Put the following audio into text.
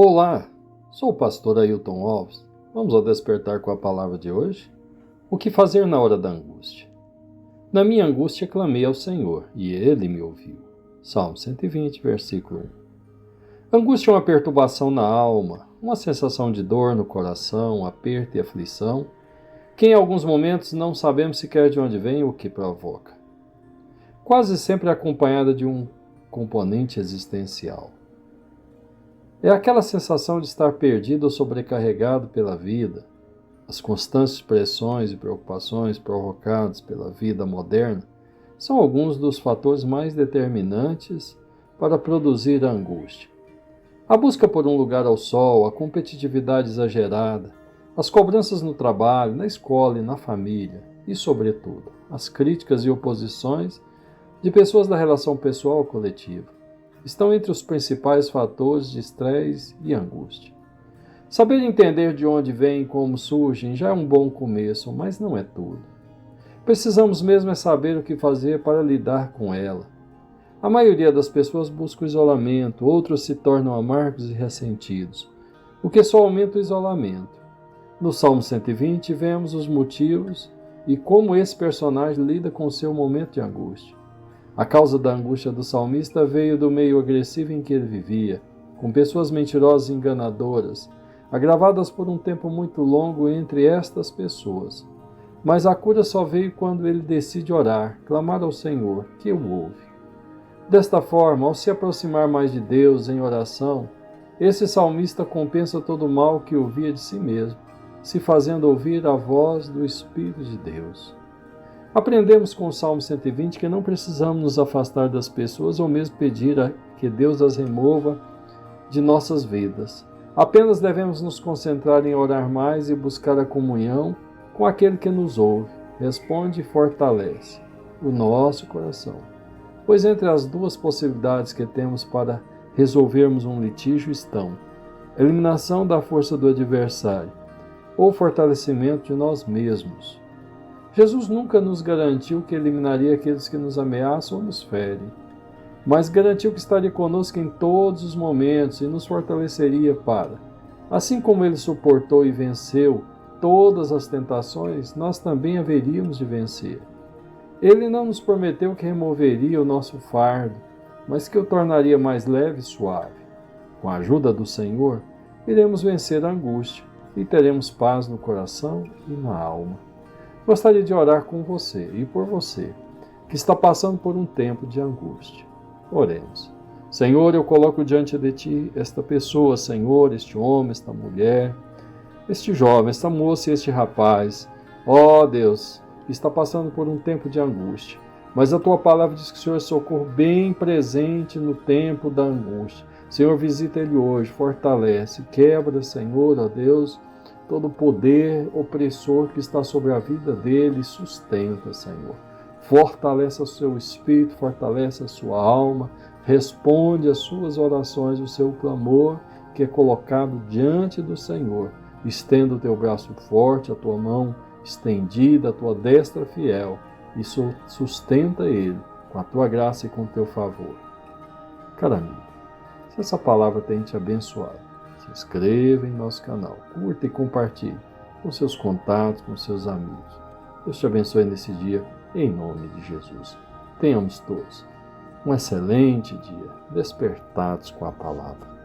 Olá, sou o pastor Ailton Alves. Vamos ao despertar com a palavra de hoje? O que fazer na hora da angústia? Na minha angústia clamei ao Senhor, e Ele me ouviu. Salmo 120, versículo 1. Angústia é uma perturbação na alma, uma sensação de dor no coração, aperto e aflição, que em alguns momentos não sabemos sequer de onde vem ou o que provoca. Quase sempre é acompanhada de um componente existencial. É aquela sensação de estar perdido ou sobrecarregado pela vida. As constantes pressões e preocupações provocadas pela vida moderna são alguns dos fatores mais determinantes para produzir a angústia. A busca por um lugar ao sol, a competitividade exagerada, as cobranças no trabalho, na escola e na família, e, sobretudo, as críticas e oposições de pessoas da relação pessoal ou coletiva, estão entre os principais fatores de estresse e angústia. Saber entender de onde vêm e como surgem já é um bom começo, mas não é tudo. Precisamos mesmo é saber o que fazer para lidar com ela. A maioria das pessoas busca o isolamento, outros se tornam amargos e ressentidos, o que só aumenta o isolamento. No Salmo 120 vemos os motivos e como esse personagem lida com o seu momento de angústia. A causa da angústia do salmista veio do meio agressivo em que ele vivia, com pessoas mentirosas e enganadoras, agravadas por um tempo muito longo entre estas pessoas. Mas a cura só veio quando ele decide orar, clamar ao Senhor, que o ouve. Desta forma, ao se aproximar mais de Deus em oração, esse salmista compensa todo o mal que ouvia de si mesmo, se fazendo ouvir a voz do Espírito de Deus. Aprendemos com o Salmo 120 que não precisamos nos afastar das pessoas ou mesmo pedir que Deus as remova de nossas vidas. Apenas devemos nos concentrar em orar mais e buscar a comunhão com aquele que nos ouve, responde e fortalece o nosso coração. Pois entre as duas possibilidades que temos para resolvermos um litígio estão a eliminação da força do adversário ou fortalecimento de nós mesmos. Jesus nunca nos garantiu que eliminaria aqueles que nos ameaçam ou nos ferem, mas garantiu que estaria conosco em todos os momentos e nos fortaleceria para, assim como ele suportou e venceu todas as tentações, nós também haveríamos de vencer. Ele não nos prometeu que removeria o nosso fardo, mas que o tornaria mais leve e suave. Com a ajuda do Senhor, iremos vencer a angústia e teremos paz no coração e na alma. Gostaria de orar com você e por você, que está passando por um tempo de angústia. Oremos. Senhor, eu coloco diante de Ti esta pessoa, Senhor, este homem, esta mulher, este jovem, esta moça e este rapaz. Ó Deus, que está passando por um tempo de angústia. Mas a Tua palavra diz que o Senhor é socorro bem presente no tempo da angústia. Senhor, visita ele hoje, fortalece, quebra, Senhor, ó Deus, todo o poder opressor que está sobre a vida dele, sustenta, Senhor. Fortalece o seu espírito, fortalece a sua alma, responde às suas orações, o seu clamor que é colocado diante do Senhor. Estenda o teu braço forte, a tua mão estendida, a tua destra fiel, e sustenta ele com a tua graça e com o teu favor. Caro amigo, se essa palavra tem te abençoado, se inscreva em nosso canal, curta e compartilhe com seus contatos, com seus amigos. Deus te abençoe nesse dia, em nome de Jesus. Tenhamos todos um excelente dia, despertados com a palavra.